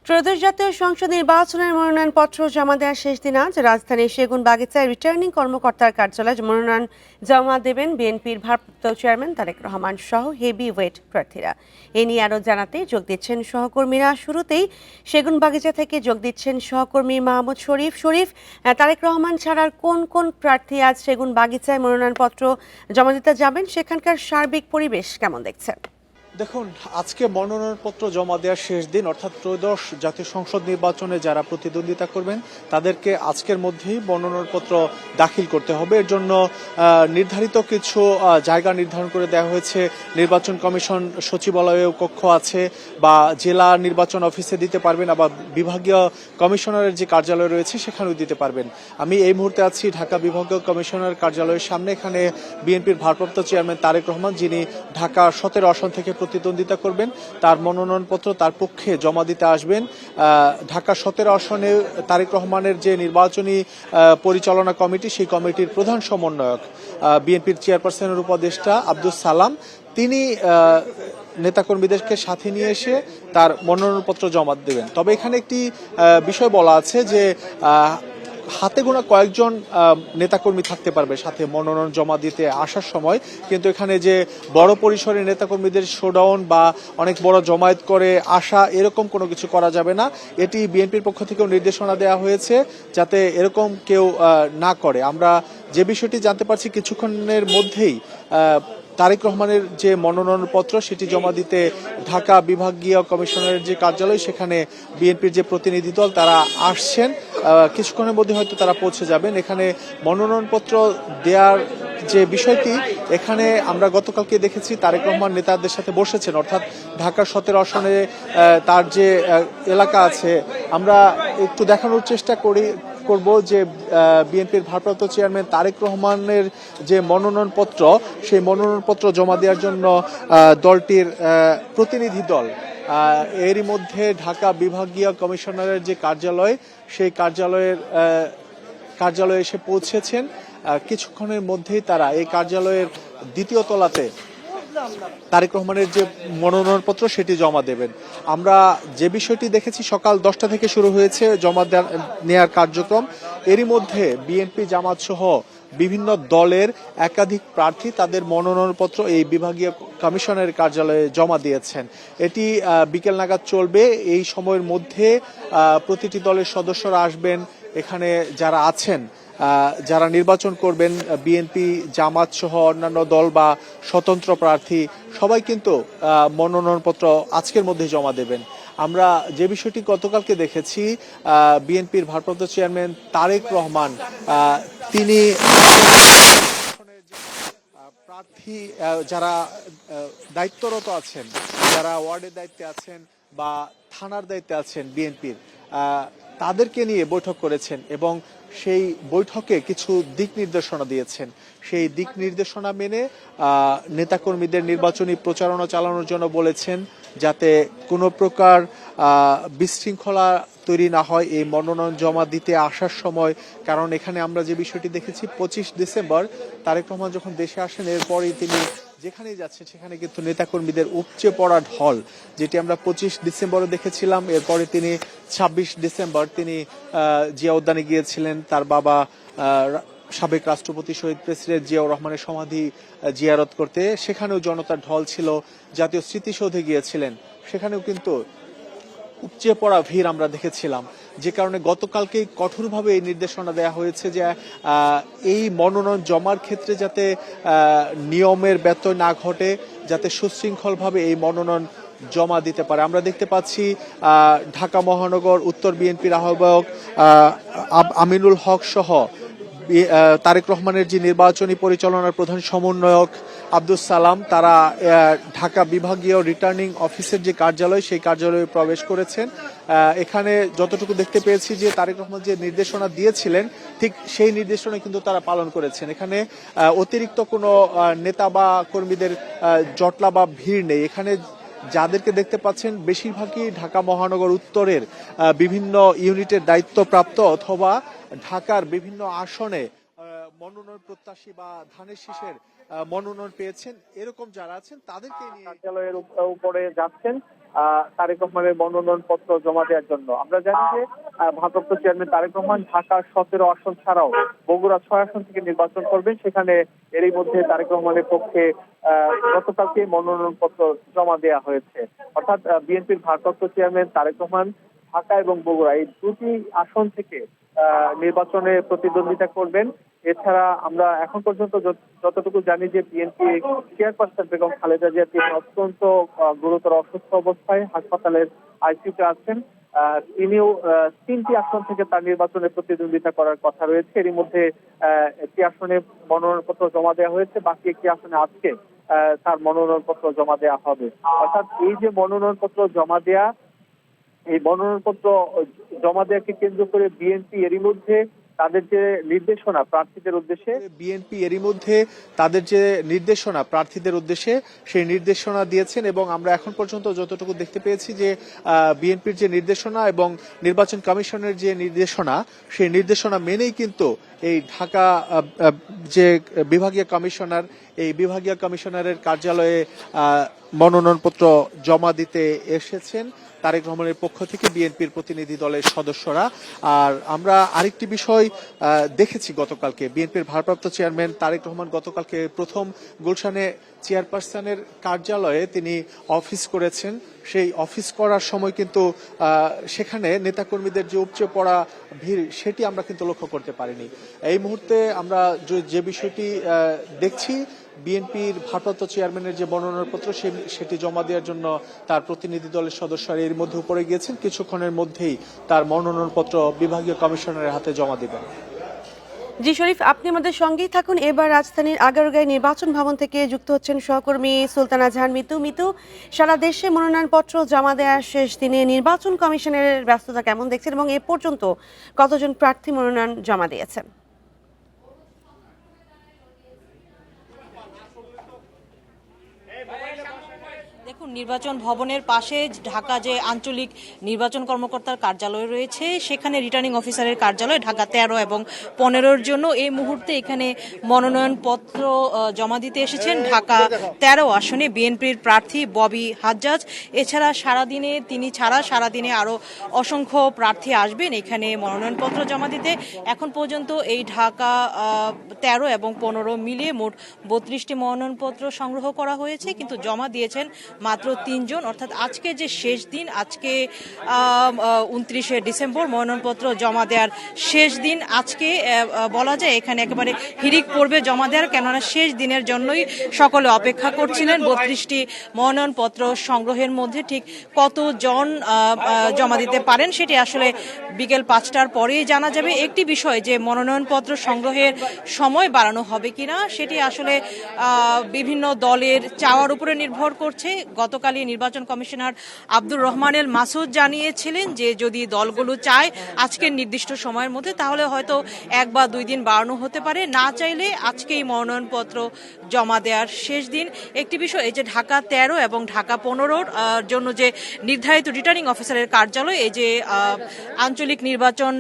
ত্রয়োদশ জাতীয় সংসদ নির্বাচনের মনোনয়নপত্র জমা দেওয়ার শেষ দিন আজ রাজধানীর সেগুনবাগিচায় রিটার্নিং কর্মকর্তার কার্যালয়ে মনোনয়ন জমা দেবেন বিএনপির ভারপ্রাপ্ত চেয়ারম্যান তারেক রহমান সহ হেভি ওয়েট প্রার্থীরা। এ নিয়ে আরও জানাতে যোগ দিচ্ছেন সহকর্মীরা। শুরুতেই সেগুনবাগিচা থেকে যোগ দিচ্ছেন সহকর্মী মাহমুদ শরীফ। তারেক রহমান ছাড়ার কোন কোন প্রার্থী আজ সেগুনবাগিচায় মনোনয়নপত্র জমা দিতে যাবেন, সেখানকার সার্বিক পরিবেশ কেমন দেখছেন? দেখুন, আজকে মনোনয়নপত্র জমা দেওয়ার শেষ দিন, অর্থাৎ ত্রয়োদশ জাতীয় সংসদ নির্বাচনে যারা প্রতিদ্বন্দ্বিতা করবেন তাদেরকে আজকের মধ্যেই মনোনয়নপত্র দাখিল করতে হবে। এর জন্য নির্ধারিত কিছু জায়গা নির্ধারণ করে দেওয়া হয়েছে। নির্বাচন কমিশন সচিবালয়েও কক্ষ আছে, বা জেলা নির্বাচন অফিসে দিতে পারবেন, আবার বিভাগীয় কমিশনারের যে কার্যালয় রয়েছে সেখানেও দিতে পারবেন। আমি এই মুহূর্তে আছি ঢাকা বিভাগীয় কমিশনার কার্যালয়ের সামনে। এখানে বিএনপির ভারপ্রাপ্ত চেয়ারম্যান তারেক রহমান, যিনি ঢাকা 17 আসন থেকে প্রতিদ্বন্দ্বিতা করবেন, তার মনোনয়নপত্র তার পক্ষে জমা দিতে আসবেন। ঢাকা 17 আসনে তারেক রহমানের যে নির্বাচনী পরিচালনা কমিটি, সেই কমিটির প্রধান সমন্বয়ক বিএনপির চেয়ারপারসনের উপদেষ্টা আব্দুস সালাম, তিনি নেতাকর্মীদেরকে সাথে নিয়ে এসে তার মনোনয়নপত্র জমা দেবেন। তবে এখানে একটি বিষয় বলা আছে যে হাতে গোনা কয়েকজন নেতাকর্মী থাকতে পারবে সাথে মনোনয়ন জমা দিতে আসার সময়, কিন্তু এখানে যে বড় পরিসরে নেতাকর্মীদের শোডাউন বা অনেক বড় জমায়েত করে আসা, এরকম কোনো কিছু করা যাবে না। এটি বিএনপির পক্ষ থেকেও নির্দেশনা দেওয়া হয়েছে যাতে এরকম কেউ না করে। আমরা যে বিষয়টি জানতে পারছি, কিছুক্ষণের মধ্যেই তারেক রহমানের যে মনোনয়নপত্র সেটি জমা দিতে ঢাকা বিভাগীয় কমিশনারের যে কার্যালয়, সেখানে বিএনপির যে প্রতিনিধি দল তারা আসছেন। কিছুক্ষণের মধ্যে হয়তো তারা পৌঁছে যাবেন। এখানে মনোনয়নপত্র দেওয়ার যে বিষয়টি, এখানে আমরা গতকালকে দেখেছি তারেক রহমান নেতাদের সাথে বসেছেন, অর্থাৎ ঢাকার 17 আসনে তার যে এলাকা আছে, আমরা একটু দেখানোর চেষ্টা করব যে বিএনপির ভারপ্রাপ্ত চেয়ারম্যান তারেক রহমানের যে মনোনয়নপত্র, সেই মনোনয়নপত্র জমা দেওয়ার জন্য দলটির প্রতিনিধি দল এরই মধ্যে ঢাকা বিভাগীয় কমিশনারের যে কার্যালয়, সেই কার্যালয়ে এসে পৌঁছেছেন। কিছুক্ষণের মধ্যেই তারা এই কার্যালয়ের দ্বিতীয় তলাতে তারেক রহমানের যে মনোনয়নপত্র সেটি জমা দেবেন। আমরা যে বিষয়টি দেখেছি, সকাল 10টা থেকে শুরু হয়েছে জমা নেওয়ার কার্যক্রম। এরই মধ্যে বিএনপি, জামাত সহ বিভিন্ন দলের একাধিক প্রার্থী তাদের মনোনয়নপত্র এই বিভাগীয় কমিশনের কার্যালয়ে জমা দিয়েছেন। এটি বিকেল নাগাদ চলবে। এই সময়ের মধ্যে প্রতিটি দলের সদস্যরা আসবেন। এখানে যারা আছেন, যারা নির্বাচন করবেন, বিএনপি, জামাত সহ অন্যান্য দল বা স্বতন্ত্র প্রার্থী, সবাই কিন্তু মনোনয়নপত্র আজকের মধ্যে জমা দেবেন। আমরা যে বিষয়টি গতকালকে দেখেছি, বিএনপির ভারপ্রাপ্ত চেয়ারম্যান তারেক রহমান তিনি প্রার্থী যারা দায়িত্বরত আছেন, যারা ওয়ার্ডের দায়িত্বে আছেন বা থানার দায়িত্বে আছেন বিএনপির, তাদেরকে নিয়ে বৈঠক করেছেন এবং সেই বৈঠকে কিছু দিক নির্দেশনা দিয়েছেন। সেই দিক নির্দেশনা মেনে নেতাকর্মীদের নির্বাচনী প্রচারণা চালানোর জন্য বলেছেন, যাতে কোনো প্রকার বিশৃঙ্খলা তৈরি না হয় এই মনোনয়ন জমা দিতে আসার সময়। কারণ এখানে আমরা যে বিষয়টি দেখেছি, 25 ডিসেম্বর তারেক রহমান যখন দেশে আসেন, এরপরই তিনি যেখানেই যাচ্ছেন সেখানে কিন্তু নেতাকর্মীদের উপচে পড়া ঢল, যেটি আমরা 25 ডিসেম্বরে দেখেছিলাম। এরপরে তিনি 26 ডিসেম্বর তিনি জিয়া উদ্যানে গিয়েছিলেন তার বাবা সাবেক রাষ্ট্রপতি শহীদ প্রেসিডেন্ট জিয়াউর রহমানের সমাধি জিয়ারত করতে। সেখানেও জনতার ঢল ছিল। জাতীয় স্মৃতিসৌধে গিয়েছিলেন, সেখানেও কিন্তু উপচে পড়া ভিড় আমরা দেখেছিলাম। যে কারণে গতকালকেই কঠোরভাবে এই নির্দেশনা দেওয়া হয়েছে যে এই মনোনয়ন জমার ক্ষেত্রে যাতে নিয়মের ব্যত্যয় না ঘটে, যাতে সুশৃঙ্খলভাবে এই মনোনয়ন জমা দিতে পারে। আমরা দেখতে পাচ্ছি ঢাকা মহানগর উত্তর বিএনপির আহ্বায়ক আমিনুল হক সহ তারেক রহমানের যে নির্বাচনী পরিচালনার প্রধান সমন্বয়ক আব্দুস সালাম, তারা ঢাকা বিভাগীয় রিটার্নিং অফিসের যে কার্যালয়, সেই কার্যালয়ে প্রবেশ করেছেন। এখানে যতটুকু দেখতে পেয়েছি যে তারেক রহমান যে নির্দেশনা দিয়েছিলেন, ঠিক সেই নির্দেশনা কিন্তু তারা পালন করেছেন। এখানে অতিরিক্ত কোনো নেতা বা কর্মীদের জটলা বা ভিড় নেই। এখানে যাদেরকে দেখতে পাচ্ছেন বেশিরভাগই ঢাকা মহানগর উত্তরের বিভিন্ন ইউনিটের দায়িত্বপ্রাপ্ত অথবা ঢাকার বিভিন্ন আসনে মনোনয়ন প্রত্যাশী বা ধানের শীষের মনোনয়ন পেয়েছেন, এরকম যারা আছেন তাদেরকে নিয়ে কার্যালয়ের উপরে যাচ্ছেন। তারেক রহমানের মনোনয়নপত্র জমা দেওয়ার জন্য। আমরা জানি যে ভারপ্রাপ্ত চেয়ারম্যান তারেক রহমান ঢাকার 17 আসন ছাড়াও বগুড়া 6 আসন থেকে নির্বাচন করবেন। সেখানে এরই মধ্যে তারেক রহমানের পক্ষে গতকালকে মনোনয়নপত্র জমা দেওয়া হয়েছে। অর্থাৎ বিএনপির ভারপ্রাপ্ত চেয়ারম্যান তারেক রহমান ঢাকা এবং বগুড়া এই দুটি আসন থেকে নির্বাচনে প্রতিদ্বন্দ্বিতা করবেন। এছাড়া আমরা এখন পর্যন্ত যতটুকু জানি যে বিএনপি চেয়ারপারসন বেগম খালেদা জিয়া তিনি অত্যন্ত গুরুতর অসুস্থ অবস্থায় হাসপাতালের আইসিইউতে আছেন। তিনিও 3টি আসন থেকে তার নির্বাচনে প্রতিদ্বন্দ্বিতা করার কথা রয়েছে। এরই মধ্যে একটি আসনে মনোনয়নপত্র জমা দেওয়া হয়েছে, বাকি একটি আসনে আজকে তার মনোনয়নপত্র জমা দেওয়া হবে। অর্থাৎ এই যে মনোনয়নপত্র জমা দেওয়া, এই মনোনয়নপত্র জমা দেওয়াকে কেন্দ্র করে বিএনপি এরই মধ্যে তাদের যে নির্দেশনা প্রার্থীদের উদ্দেশ্যে প্রার্থীদের উদ্দেশ্যে সেই নির্দেশনা দিয়েছেন। এবং আমরা এখন পর্যন্ত যতটুকু দেখতে পেয়েছি যে বিএনপির যে নির্দেশনা এবং নির্বাচন কমিশনের যে নির্দেশনা, সেই নির্দেশনা মেনেই কিন্তু এই ঢাকা যে বিভাগীয় কমিশনার, এই বিভাগীয় কমিশনারের কার্যালয়ে মনোনয়নপত্র জমা দিতে এসেছেন তারেক রহমানের পক্ষ থেকে বিএনপির প্রতিনিধি দলের সদস্যরা। আর আমরা আরেকটি বিষয় দেখেছি, গতকালকে বিএনপির ভারপ্রাপ্ত চেয়ারম্যান তারেক রহমান গতকালকে প্রথম গুলশানে চেয়ারপারসনের কার্যালয়ে তিনি অফিস করেছেন। সেই অফিস করার সময় কিন্তু সেখানে নেতাকর্মীদের যে উপচে পড়া ভিড়, সেটি আমরা কিন্তু লক্ষ্য করতে পারিনি। এই মুহূর্তে আমরা যে বিষয়টি দেখছি, বিএনপির ভারপ্রাপ্ত চেয়ারম্যানের যে মনোনয়নপত্র সেটি জমা দেওয়ার জন্য তার প্রতিনিধি দলের সদস্যরা এর মধ্যে উপরে গিয়েছেন। কিছুক্ষণের মধ্যেই তার মনোনয়নপত্র বিভাগীয় কমিশনারের হাতে জমা দেবেন। জি শরীফ, আপনি আমাদের সঙ্গেই থাকুন। এবার রাজধানীর আগারগাঁও নির্বাচন ভবন থেকে যুক্ত হচ্ছেন সহকর্মী সুলতানা জাহান মিতু। সারা দেশে মনোনয়নপত্র জমা দেওয়ার শেষ দিনে নির্বাচন কমিশনের ব্যস্ততা কেমন দেখছেন এবং এ পর্যন্ত কতজন প্রার্থী মনোনয়ন জমা দিয়েছেন? দেখুন, নির্বাচন ভবনের পাশে ঢাকা যে আঞ্চলিক নির্বাচন কর্মকর্তার কার্যালয় রয়েছে, সেখানে রিটার্নিং অফিসারের কার্যালয় ঢাকা 13 এবং 15-র জন্য এই মুহূর্তে এখানে মনোনয়নপত্র জমা দিতে এসেছেন ঢাকা 13 আসনে বিএনপির প্রার্থী ববি হাজ্জাজ। এছাড়া সারাদিনে আরও অসংখ্য প্রার্থী আসবেন এখানে মনোনয়নপত্র জমা দিতে। এখন পর্যন্ত এই ঢাকা 13 এবং 15 মিলিয়ে মোট 32টি মনোনয়নপত্র সংগ্রহ করা হয়েছে, কিন্তু জমা দিয়েছেন মাত্র 3 জন। অর্থাৎ আজকে যে শেষ দিন, আজকে 29শে ডিসেম্বর মনোনয়নপত্র জমা দেওয়ার শেষ দিন। আজকে বলা যায় এখানে একেবারে হিড়িক পড়বে জমা দেওয়ার, কেননা শেষ দিনের জন্যই সকলে অপেক্ষা করছিলেন। 32টি মনোনয়নপত্র সংগ্রহের মধ্যে ঠিক কতজন জমা দিতে পারেন সেটি আসলে বিকেল 5টার পরেই জানা যাবে। একটি বিষয় যে মনোনয়নপত্র সংগ্রহের সময় বাড়ানো হবে কিনা, সেটি আসলে বিভিন্ন দলের চাওয়ার উপরে নির্ভর করছে। গতকালই নির্বাচন কমিশনার আব্দুর রহমান এল মাসুদ জানিয়েছিলেন যে যদি দলগুলো চায় আজকের নির্দিষ্ট সময়ের মধ্যে, তাহলে হয়তো 1 বা 2 দিন বাড়ানো হতে পারে, না চাইলে আজকেই মনোনয়নপত্র জমা দেওয়ার শেষ দিন। একটি বিষয় এই যে ঢাকা 13 এবং ঢাকা 15-র জন্য যে নির্ধারিত রিটার্নিং অফিসারের কার্যালয়, এই যে আঞ্চলিক নির্বাচন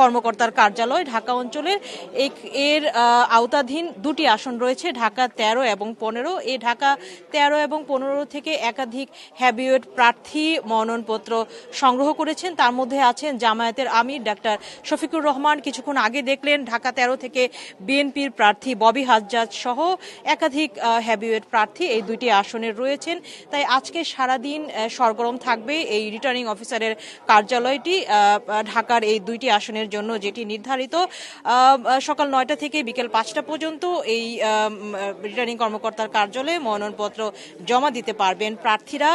কর্মকর্তার কার্যালয় ঢাকা অঞ্চলের, এর আওতাধীন 2টি আসন রয়েছে, ঢাকা 13 এবং 15। এই ঢাকা 13 এবং 15 থেকে একাধিক হ্যাভিওয়েট প্রার্থী মনোনয়নপত্র সংগ্রহ করেছেন। তার মধ্যে আছেন জামায়াতের আমির ডাক্তার শফিকুর রহমান। কিছুক্ষণ আগে দেখলেন ঢাকা 13 থেকে বিএনপির প্রার্থী ববি হাজ্জাজ সহ একাধিক হ্যাভিওয়েট প্রার্থী এই 2টি আসনের রয়েছেন। তাই আজকে সারাদিন সরগরম থাকবে এই রিটার্নিং অফিসারের কার্যালয়টি ঢাকার এই 2টি আসনের জন্য, যেটি নির্ধারিত সকাল 9টা থেকে বিকেল 5টা পর্যন্ত এই রিটার্নিং কর্মকর্তার কার্যালয়ে মনোনয়নপত্র জমা দিতে পারবেন প্রার্থীরা।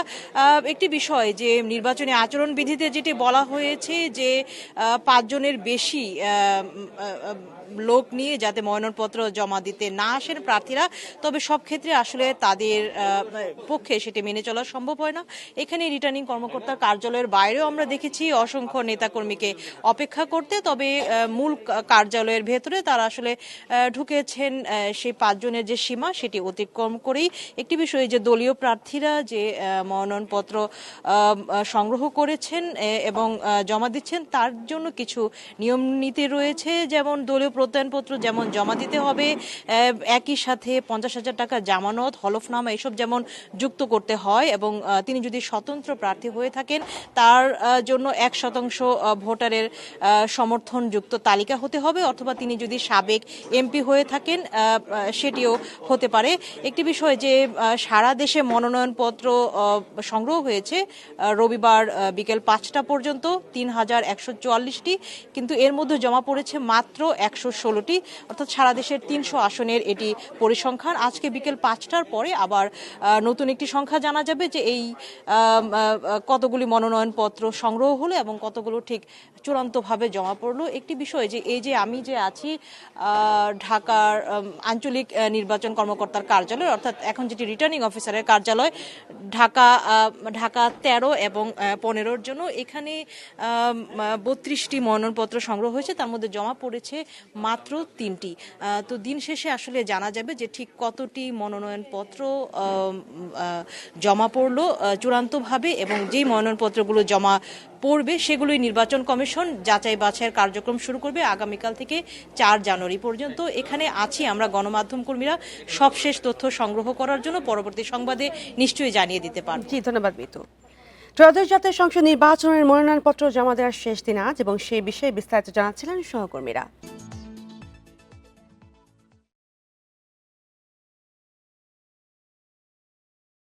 একটি বিষয় যে নির্বাচনী আচরণবিধিতে যেটি বলা হয়েছে যে 5 জনের বেশি লোক নিয়ে যাতে মনোনয়নপত্র জমা দিতে না আসেন প্রার্থীরা, তবে সব ক্ষেত্রে আসলে তাদের পক্ষে সেটি মেনে চলা সম্ভব হয় না। এখানে রিটার্নিং কর্মকর্তার কার্যালয়ের বাইরেও আমরা দেখেছি অসংখ্য নেতাকর্মীকে অপেক্ষা করতে, তবে মূল কার্যালয়ের ভেতরে তারা আসলে ঢুকেছেন সেই 5 জনের যে সীমা সেটি অতিক্রম করেই। একটি বিষয় যে দলীয় প্রার্থীরা যে মনোনয়নপত্র সংগ্রহ করেছেন এবং জমা দিচ্ছেন, তার জন্য কিছু নিয়ম নীতি রয়েছে। যেমন দলীয় প্রত্যয়নপত্র যেমন জমা দিতে হবে, একই সাথে 50,000 টাকা জামানত, হলফনামা এসব যেমন যুক্ত করতে হয়, এবং তিনি যদি স্বতন্ত্র প্রার্থী হয়ে থাকেন তার জন্য 1% ভোটারের সমর্থনযুক্ত তালিকা হতে হবে, অথবা তিনি যদি সাবেক এমপি হয়ে থাকেন সেটিও হতে পারে। একটি বিষয় যে সারা দেশে মনোনয়নপত্র সংগ্রহ হয়েছে রবিবার বিকেল 5টা পর্যন্ত 3,144টি, কিন্তু এর মধ্যে জমা পড়েছে মাত্র 116টি, অর্থাৎ সারা দেশের 300 আসনের এটি পরিসংখ্যান। আজকে বিকেল 5টার পরে আবার নতুন একটি সংখ্যা জানা যাবে যে এই কতগুলি মনোনয়নপত্র সংগ্রহ হলো এবং কতগুলো ঠিক চূড়ান্তভাবে জমা পড়লো। একটি বিষয় যে এই যে আমি যে আছি ঢাকার আঞ্চলিক নির্বাচন কর্মকর্তার কার্যালয়, অর্থাৎ এখন যেটি রিটার্নিং অফিসারের কার্যালয়, ঢাকা 13 এবং 15-র জন্য এখানে 32টি মনোনয়নপত্র সংগ্রহ হয়েছে, তার মধ্যে জমা পড়েছে মাত্র 3টি। তো দিন শেষে আসলে জানা যাবে যে ঠিক কতটি মনোনয়নপত্র জমা পড়লো চূড়ান্তভাবে, এবং যেই মনোনয়নপত্রগুলো জমা পড়বে সেগুলোই নির্বাচন কমিশন যাচাই বাছাইয়ের কার্যক্রম শুরু করবে আগামীকাল থেকে 4 জানুয়ারি পর্যন্ত। এখানে আছি আমরা গণমাধ্যম কর্মীরা সবশেষ তথ্য সংগ্রহ করার জন্য, পরবর্তী সংবাদে নিশ্চয়ই জানিয়ে দিতে পারব। জি, ধন্যবাদ মিতু। ত্রয়োদশ জাতীয় সংসদ নির্বাচনের মনোনয়নপত্র জমা দেওয়ার শেষ দিন আজ, এবং সেই বিষয়ে বিস্তারিত জানাচ্ছিলেন সহকর্মীরা।